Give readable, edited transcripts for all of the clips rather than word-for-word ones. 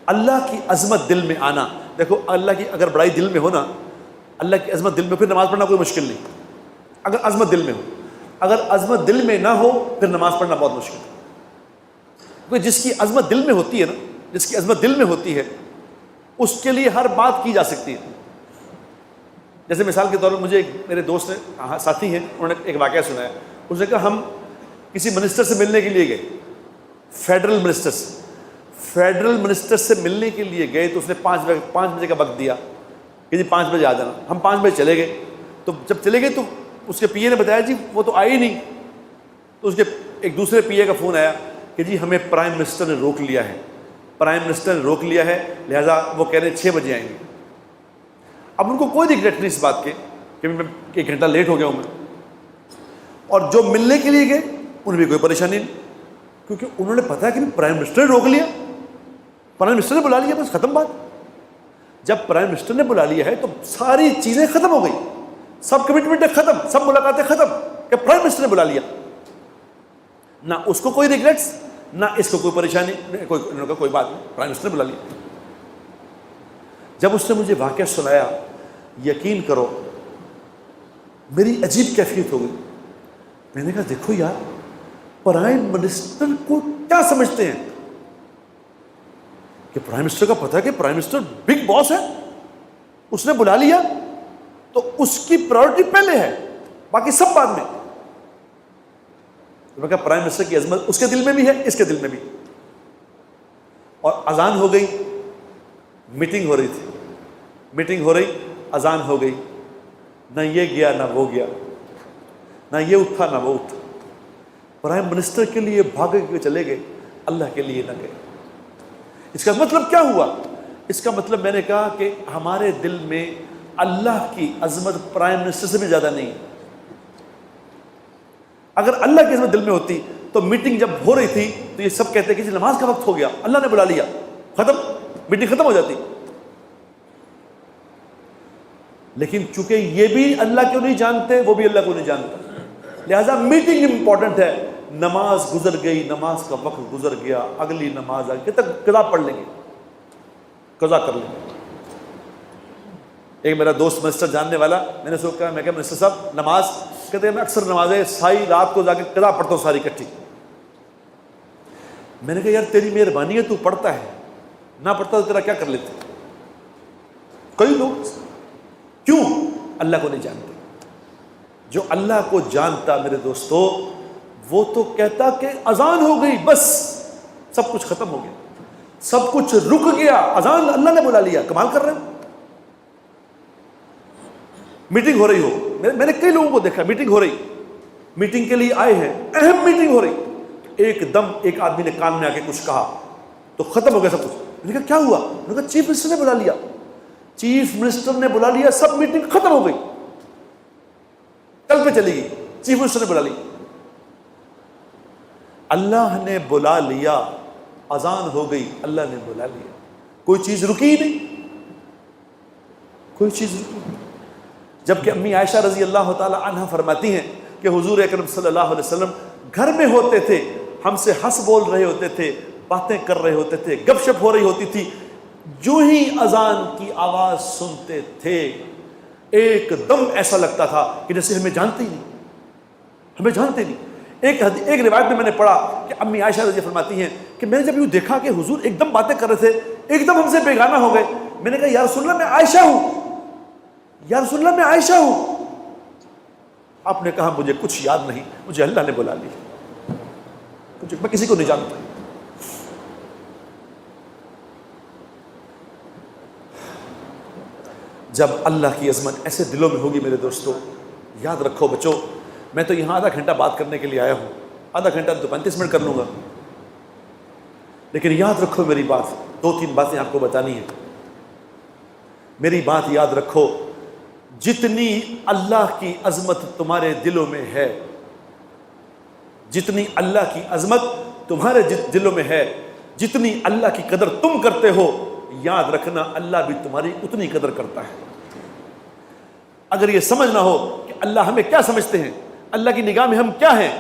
اللہ کی عظمت دل میں آنا. دیکھو اللہ کی اگر بڑائی دل میں ہو نا, اللہ کی عظمت دل میں, پھر نماز پڑھنا کوئی مشکل نہیں, اگر عظمت دل میں ہو. اگر عظمت دل میں نہ ہو پھر نماز پڑھنا بہت مشکل ہے. کیونکہ جس کی عظمت دل میں ہوتی ہے نا, جس کی عظمت دل میں ہوتی ہے اس کے لیے ہر بات کی جا سکتی ہے. جیسے مثال کے طور پر مجھے ایک میرے دوست نے, ساتھی ہیں, انہوں نے ایک واقعہ سنایا. اس نے کہا ہم کسی منسٹر سے ملنے کے لیے گئے, فیڈرل منسٹر سے ملنے کے لیے گئے, تو اس نے 5 بجے کا وقت دیا کہ جی 5 بجے آ جانا. ہم 5 بجے چلے گئے. تو جب چلے گئے تو اس کے پی اے نے بتایا جی وہ تو آئے ہی نہیں. تو اس کے ایک دوسرے پی اے کا فون آیا کہ جی ہمیں پرائم منسٹر نے روک لیا ہے, لہذا وہ کہہ رہے ہیں 6 بجے آئیں گے. اب ان کو کوئی ریگریٹ نہیں اس بات کے کہ میں 1 گھنٹہ لیٹ ہو گیا ہوں میں. اور جو ملنے کے لیے گئے انہیں بھی کوئی پریشانی نہیں, کیونکہ انہوں نے پتا کہ پرائم منسٹر نے روک لیا, پرائم منسٹر نے بلا لیا, بس ختم بات. جب پرائم منسٹر نے بلا لیا ہے تو ساری چیزیں ختم ہو گئی, سب کمٹمنٹیں ختم, سب ملاقاتیں ختم کہ پرائم منسٹر نے بلا لیا. نہ اس کو کوئی ریگریٹس, نہ اس کو کوئی پریشانی, کوئی بات نہیں, پرائم منسٹر نے بلا لیا. جب اس نے مجھے واقعہ سنایا, یقین کرو میری عجیب کیفیت ہو گئی. میں نے کہا دیکھو یار, پرائم منسٹر کو کیا سمجھتے ہیں کہ پرائم منسٹر کا پتہ ہے کہ پرائم منسٹر بگ باس ہے, اس نے بلا لیا تو اس کی پرائورٹی پہلے ہے, باقی سب بعد میں. میں کہا پرائم منسٹر کی عظمت اس کے دل میں بھی ہے, اس کے دل میں بھی. اور اذان ہو گئی, میٹنگ ہو رہی تھی, میٹنگ ہو رہی, اذان ہو گئی, نہ یہ گیا نہ وہ گیا, نہ یہ اٹھا نہ وہ اٹھا. پرائم منسٹر کے لیے بھاگے کے چلے گئے, اللہ کے لیے نہ گئے. اس کا مطلب کیا ہوا؟ اس کا مطلب میں نے کہا کہ ہمارے دل میں اللہ کی عظمت پرائم منسٹر سے بھی زیادہ نہیں. اگر اللہ کی عظمت دل میں ہوتی تو میٹنگ جب ہو رہی تھی تو یہ سب کہتے کہ جی نماز کا وقت ہو گیا, اللہ نے بلا لیا, ختم, میٹنگ ختم ہو جاتی. لیکن چونکہ یہ بھی اللہ کو نہیں جانتے, وہ بھی اللہ کو نہیں جانتا, لہذا میٹنگ امپورٹنٹ ہے. نماز گزر گئی, نماز کا وقت گزر گیا, اگلی نماز آگے تک قضا پڑھ لیں گے, قضا کر لیں گے. ایک میرا دوست منسٹر جاننے والا, میں نے سوچا, میں کہا منسٹر صاحب نماز, کہتے ہیں میں اکثر نمازیں ساری رات کو جا کے قضا پڑھتا ہوں ساری اکٹھی. میں نے کہا یار تیری مہربانی ہے, تو پڑھتا ہے, نہ پڑھتا تو تیرا کیا کر لیتے. کئی لوگ کیوں اللہ کو نہیں جانتے. جو اللہ کو جانتا میرے دوستو, وہ تو کہتا کہ اذان ہو گئی, بس سب کچھ ختم ہو گیا, سب کچھ رک گیا, اذان اللہ نے بلا لیا, کمال کر رہے ہیں. میٹنگ ہو رہی ہو, میں نے کئی لوگوں کو دیکھا, میٹنگ ہو رہی, میٹنگ کے لیے آئے ہیں, اہم میٹنگ ہو رہی, ایک دم ایک آدمی نے کان میں آ کے کچھ کہا تو ختم ہو گیا سب کچھ. میں نے کہا کیا ہوا؟ میں نے کہا چیف منسٹر نے بلا لیا, چیف منسٹر نے بلا لیا, سب میٹنگ ختم ہو گئی, کل پہ چلی گئی, چیف منسٹر نے بلا لی. اللہ نے بلا لیا, اذان ہو گئی, اللہ نے بلا لیا, کوئی چیز رکی ہی نہیں, کوئی چیز رکی نہیں. جبکہ امی عائشہ رضی اللہ تعالی عنہ فرماتی ہیں کہ حضور اکرم صلی اللہ علیہ وسلم گھر میں ہوتے تھے, ہم سے ہنس بول رہے ہوتے تھے, باتیں کر رہے ہوتے تھے, گپ شپ ہو رہی ہوتی تھی, جو ہی اذان کی آواز سنتے تھے ایک دم ایسا لگتا تھا کہ جیسے ہمیں جانتے ہی نہیں, ہمیں جانتے نہیں. ایک روایت میں نے پڑھا کہ امی عائشہ رضی فرماتی ہیں کہ میں نے جب یوں دیکھا کہ حضور ایک دم باتیں کر رہے تھے, ایک دم ہم سے بیگانہ ہو گئے, میں نے کہا یا رسول اللہ میں عائشہ ہوں, یا رسول اللہ میں عائشہ ہوں. آپ نے کہا مجھے کچھ یاد نہیں, مجھے اللہ نے بلا لی, میں کسی کو نہیں جانتا. جب اللہ کی عظمت ایسے دلوں میں ہوگی میرے دوستو, یاد رکھو بچو, میں تو یہاں آدھا گھنٹہ بات کرنے کے لیے آیا ہوں, آدھا گھنٹہ تو 35 منٹ کر لوں گا, لیکن یاد رکھو میری بات, 2-3 باتیں آپ کو بتانی ہیں. میری بات یاد رکھو, جتنی اللہ کی عظمت تمہارے دلوں میں ہے, جتنی اللہ کی عظمت تمہارے دلوں میں ہے, جتنی اللہ کی قدر تم کرتے ہو, یاد رکھنا اللہ بھی تمہاری اتنی قدر کرتا ہے. اگر یہ سمجھنا ہو کہ اللہ ہمیں کیا سمجھتے ہیں, اللہ کی نگاہ میں ہم کیا ہیں,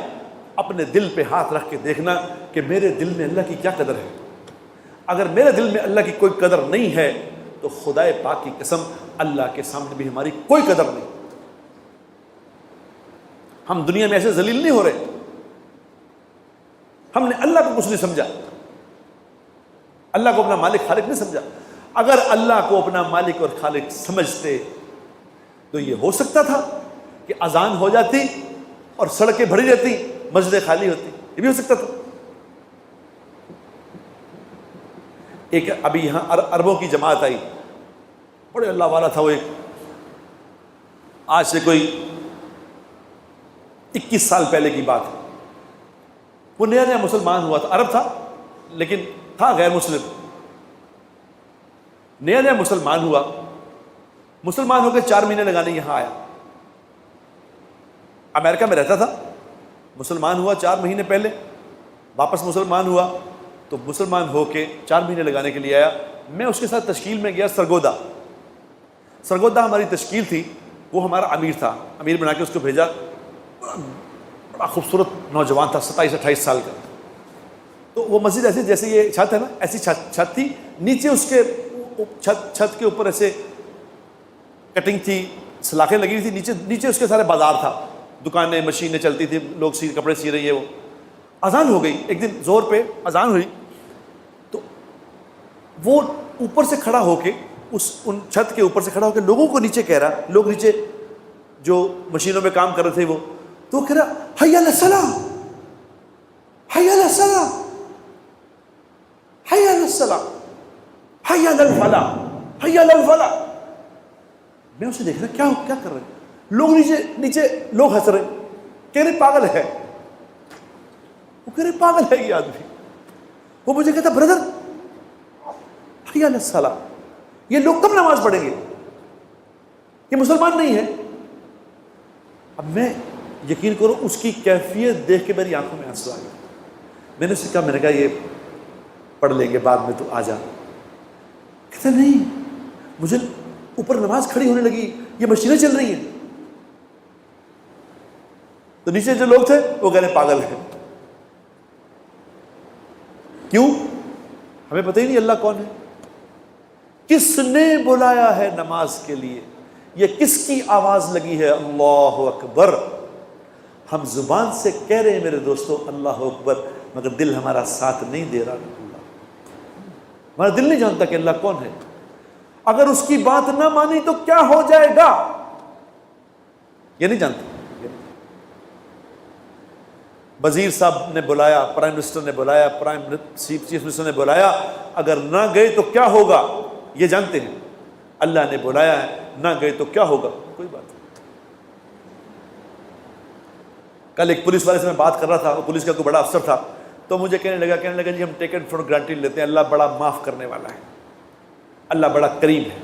اپنے دل پہ ہاتھ رکھ کے دیکھنا کہ میرے دل میں اللہ کی کیا قدر ہے. اگر میرے دل میں اللہ کی کوئی قدر نہیں ہے تو خدائے پاک کی قسم اللہ کے سامنے بھی ہماری کوئی قدر نہیں. ہم دنیا میں ایسے ذلیل نہیں ہو رہے. ہم نے اللہ کو کچھ نہیں سمجھا, اللہ کو اپنا مالک خالق نہیں سمجھا. اگر اللہ کو اپنا مالک اور خالق سمجھتے تو یہ ہو سکتا تھا کہ اذان ہو جاتی اور سڑکیں بھری رہتی, مسجدیں خالی ہوتی, یہ بھی ہو سکتا تھا. ایک ابھی یہاں عربوں کی جماعت آئی, بڑے اللہ والا تھا وہ, ایک آج سے کوئی 21 سال پہلے کی بات ہے. وہ نیا نیا مسلمان ہوا تھا, عرب تھا لیکن تھا غیر مسلم. نیا نیا مسلمان ہوا, مسلمان ہو کے 4 مہینے لگانے یہاں آیا. امریکہ میں رہتا تھا, مسلمان ہوا 4 مہینے پہلے, واپس مسلمان ہوا تو مسلمان ہو کے 4 مہینے لگانے کے لیے آیا. میں اس کے ساتھ تشکیل میں گیا سرگودا. سرگودا ہماری تشکیل تھی, وہ ہمارا امیر تھا, امیر بنا کے اس کو بھیجا. بڑا خوبصورت نوجوان تھا, 27-28 سال کا. تو وہ مسجد ایسی جیسے یہ چھت ہے نا, ایسی چھت تھی, نیچے اس کے چھت کے اوپر ایسے کٹنگ تھی, سلاخیں لگی ہوئی تھی, نیچے اس کے سارے بازار تھا, دکانیں, مشینیں چلتی تھی, لوگ کپڑے سی رہی ہے. وہ اذان ہو گئی ایک دن, زور پہ اذان ہوئی تو وہ اوپر سے کھڑا ہو کے, ان چھت کے اوپر سے کھڑا ہو کے لوگوں کو نیچے کہہ رہا, لوگ نیچے جو مشینوں میں کام کر رہے تھے وہ, تو کہہ رہا حی علی الصلاۃ, حی علی الصلاۃ, حی علی الصلاۃ, حی علی الفلاح, حی علی الفلاح. میں اسے دیکھ رہا کیا کر رہے ہیں لوگ, نیچے لوگ ہنس رہے, کہہ رہے پاگل ہے, وہ کہہ رہے پاگل ہے یہ آدمی. وہ مجھے کہتا بردر حی علی الصلاۃ, یہ لوگ کب نماز پڑھیں گے, یہ مسلمان نہیں ہے. اب میں یقین کرو اس کی کیفیت دیکھ کے میری آنکھوں میں آنسو آ گیا. میں نے اسے کہا, میں نے کہا یہ پڑھ لیں گے بعد میں, تو آ جا. کہتا نہیں, مجھے اوپر نماز کھڑی ہونے لگی, یہ مشینیں چل رہی ہیں. تو نیچے جو لوگ تھے وہ کہہ رہے پاگل ہے. کیوں؟ ہمیں پتہ ہی نہیں اللہ کون ہے, کس نے بلایا ہے نماز کے لیے, یہ کس کی آواز لگی ہے اللہ اکبر. ہم زبان سے کہہ رہے ہیں میرے دوستو اللہ اکبر, مگر دل ہمارا ساتھ نہیں دے رہا. ہمارا دل نہیں جانتا کہ اللہ کون ہے. اگر اس کی بات نہ مانی تو کیا ہو جائے گا یہ نہیں جانتا. وزیر صاحب نے بلایا, پرائم منسٹر نے بلایا, چیف منسٹر نے بلایا, اگر نہ گئے تو کیا ہوگا یہ جانتے ہیں. اللہ نے بلایا ہے, نہ گئے تو کیا ہوگا کوئی بات نہیں. کل ایک پولیس والے سے میں بات کر رہا تھا, وہ پولیس کا کوئی بڑا افسر تھا, تو مجھے کہنے لگا جی ہم ٹیکن فار گرانٹیڈ لیتے ہیں, اللہ بڑا معاف کرنے والا ہے, اللہ بڑا کریم ہے.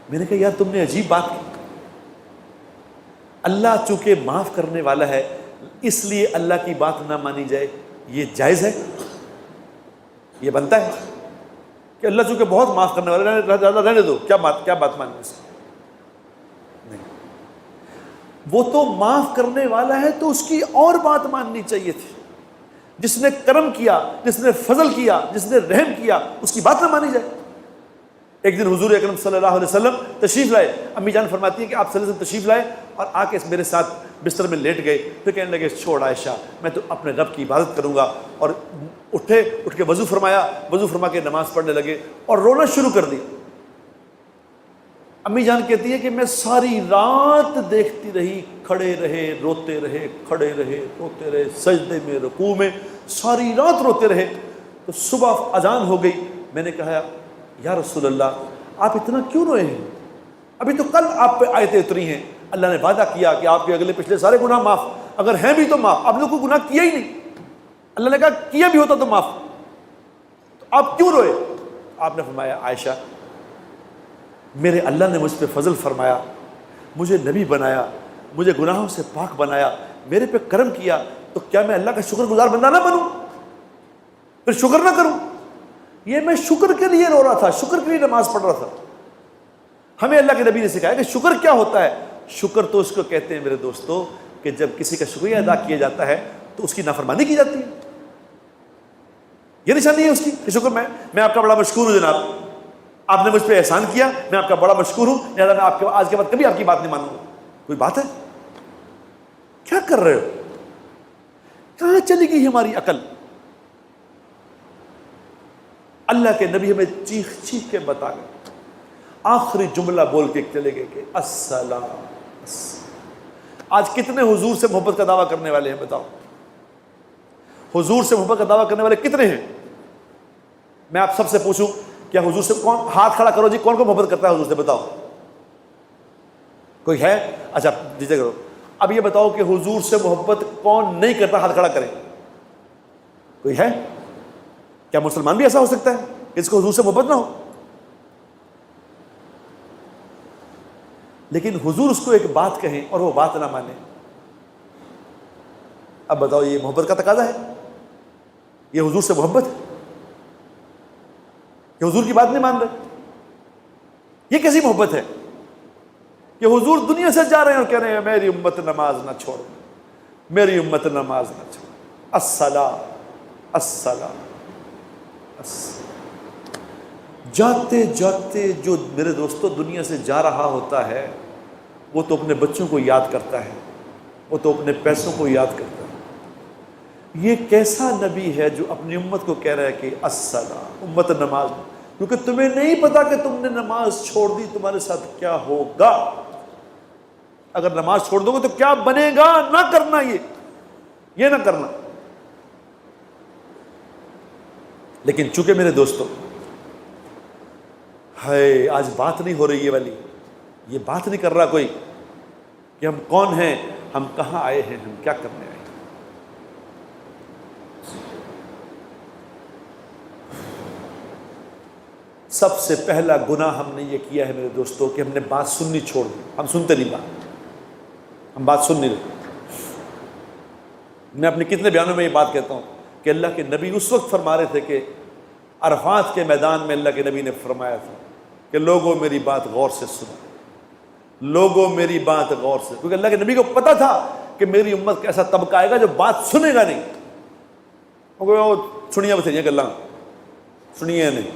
میں نے کہا یار تم نے عجیب بات کی. اللہ چونکہ معاف کرنے والا ہے اس لیے اللہ کی بات نہ مانی جائے, یہ جائز ہے, یہ بنتا ہے کہ اللہ چونکہ بہت معاف کرنے والا ہے رہنے دو, کیا بات ماننے سے نہیں. وہ تو معاف کرنے والا ہے تو اس کی اور بات ماننی چاہیے تھی. جس نے کرم کیا, جس نے فضل کیا, جس نے رحم کیا, اس کی بات نہ مانی جائے. ایک دن حضور اکرم صلی اللہ علیہ وسلم تشریف لائے, امی جان فرماتی ہے کہ آپ صلی اللہ علیہ وسلم تشریف لائے اور آ کے میرے ساتھ بستر میں لیٹ گئے. پھر کہنے لگے چھوڑ عائشہ, میں تو اپنے رب کی عبادت کروں گا. اور اٹھ کے وضو فرمایا, وضو فرما کے نماز پڑھنے لگے اور رونا شروع کر دی. امی جان کہتی ہے کہ میں ساری رات دیکھتی رہی, کھڑے رہے روتے رہے, کھڑے رہے روتے رہے, سجدے میں رکوع میں ساری رات روتے رہے. تو صبح اذان ہو گئی. میں نے کہا یا رسول اللہ آپ اتنا کیوں روئے ہیں, ابھی تو کل آپ پہ آیتیں اتری ہیں, اللہ نے وعدہ کیا کہ آپ کے اگلے پچھلے سارے گناہ معاف, اگر ہیں بھی تو معاف, آپ نے کوئی گناہ کیا ہی نہیں, اللہ نے کہا کیا بھی ہوتا تو معاف, تو آپ کیوں روئے؟ آپ نے فرمایا عائشہ میرے اللہ نے مجھ پہ فضل فرمایا, مجھے نبی بنایا, مجھے گناہوں سے پاک بنایا, میرے پہ کرم کیا, تو کیا میں اللہ کا شکر گزار بندہ نہ بنوں, پھر شکر نہ کروں؟ یہ میں شکر کے لیے رو رہا تھا, شکر کے لیے نماز پڑھ رہا تھا. ہمیں اللہ کے نبی نے سکھایا کہ شکر کیا ہوتا ہے. شکر تو اس کو کہتے ہیں میرے دوستو کہ جب کسی کا شکریہ ادا کیا جاتا ہے تو اس کی نافرمانی کی جاتی ہے. یہ نشانی ہے اس کی کہ شکر میں آپ کا بڑا مشکور ہوں جناب، آپ نے مجھ پہ احسان کیا، میں آپ کا بڑا مشکور ہوں، لہٰذا میں آپ کے آج کے بعد کبھی آپ کی بات نہیں مانوں گا۔ کوئی بات ہے؟ کیا کر رہے ہو؟ کہاں چلی گئی ہماری عقل؟ اللہ کے نبی ہمیں چیخ چیخ کے بتا گئے، آخری جملہ بول کے چلے گئے کہ السلام۔ آج کتنے حضور سے محبت کا دعویٰ کرنے والے ہیں بتاؤ؟ حضور سے محبت کا دعویٰ کرنے والے کتنے ہیں؟ میں آپ سب سے پوچھوں، کیا حضور سے کون، ہاتھ کھڑا کرو جی، کون کون محبت کرتا ہے حضور سے؟ بتاؤ، کوئی ہے؟ اچھا دیجیے کرو۔ اب یہ بتاؤ کہ حضور سے محبت کون نہیں کرتا؟ ہاتھ کھڑا کرے۔ کوئی ہے؟ کیا مسلمان بھی ایسا ہو سکتا ہے کہ اس کو حضور سے محبت نہ ہو؟ لیکن حضور اس کو ایک بات کہیں اور وہ بات نہ مانے، اب بتاؤ یہ محبت کا تقاضا ہے؟ یہ حضور سے محبت ہے کہ حضور کی بات نہیں مان رہے؟ یہ کیسی محبت ہے کہ حضور دنیا سے جا رہے ہیں اور کہہ رہے ہیں میری امت نماز نہ چھوڑ، میری امت نماز نہ چھوڑ، الصلاۃ الصلاۃ۔ جاتے جاتے جو میرے دوستو دنیا سے جا رہا ہوتا ہے وہ تو اپنے بچوں کو یاد کرتا ہے، وہ تو اپنے پیسوں کو یاد کرتا ہے۔ یہ کیسا نبی ہے جو اپنی امت کو کہہ رہا ہے کہ الصلاۃ، امت نماز، کیونکہ تمہیں نہیں پتا کہ تم نے نماز چھوڑ دی تمہارے ساتھ کیا ہوگا۔ اگر نماز چھوڑ دو گے تو کیا بنے گا؟ نہ کرنا، یہ نہ کرنا۔ لیکن چونکہ میرے دوستو ہے آج بات نہیں ہو رہی یہ والی، یہ بات نہیں کر رہا کوئی کہ ہم کون ہیں، ہم کہاں آئے ہیں، ہم کیا کرنے آئے ہیں۔ سب سے پہلا گناہ ہم نے یہ کیا ہے میرے دوستو کہ ہم نے بات سننی چھوڑ دی، ہم سنتے نہیں بات، ہم بات سن نہیں رہے۔ میں اپنے کتنے بیانوں میں یہ بات کہتا ہوں کہ اللہ کے نبی اس وقت فرما رہے تھے کہ عرفات کے میدان میں اللہ کے نبی نے فرمایا تھا کہ لوگوں میری بات غور سے سنو، لوگوں میری بات غور سے، کیونکہ اللہ کے نبی کو پتا تھا کہ میری امت کا ایسا طبقہ آئے گا جو بات سنے گا نہیں، وہ سنیا بتائیے کہ اللہ سنیے نہیں،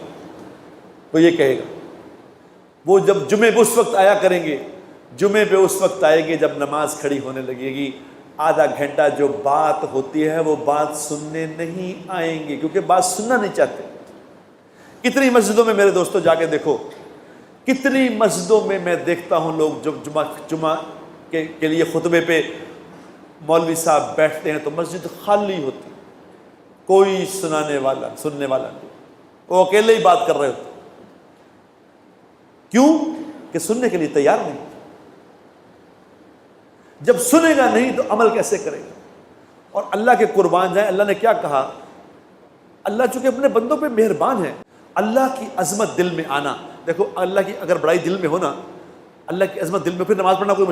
تو یہ کہے گا۔ وہ جب جمعے پہ اس وقت آیا کریں گے، جمعے پہ اس وقت آئے گے جب نماز کھڑی ہونے لگے گی، آدھا گھنٹہ جو بات ہوتی ہے وہ بات سننے نہیں آئیں گے، کیونکہ بات سننا نہیں چاہتے۔ کتنی مسجدوں میں میرے دوستوں جا کے دیکھو، کتنی مسجدوں میں میں دیکھتا ہوں لوگ جب جمعہ کے لیے خطبے پہ مولوی صاحب بیٹھتے ہیں تو مسجد خالی ہوتی، کوئی سننے والا نہیں، وہ اکیلے ہی بات کر رہے ہوتے۔ کیوں؟ کہ سننے کے لیے تیار نہیں۔ جب سنے گا نہیں تو عمل کیسے کرے گا؟ اور اللہ کے قربان جائیں، اللہ نے کیا کہا؟ اللہ چونکہ اپنے بندوں پہ مہربان ہے، اللہ کی عظمت دل میں آنا، دیکھو اللہ کی اگر بڑائی دل میں ہو نا، اللہ کی عظمت دل میں، پھر نماز پڑھنا کوئی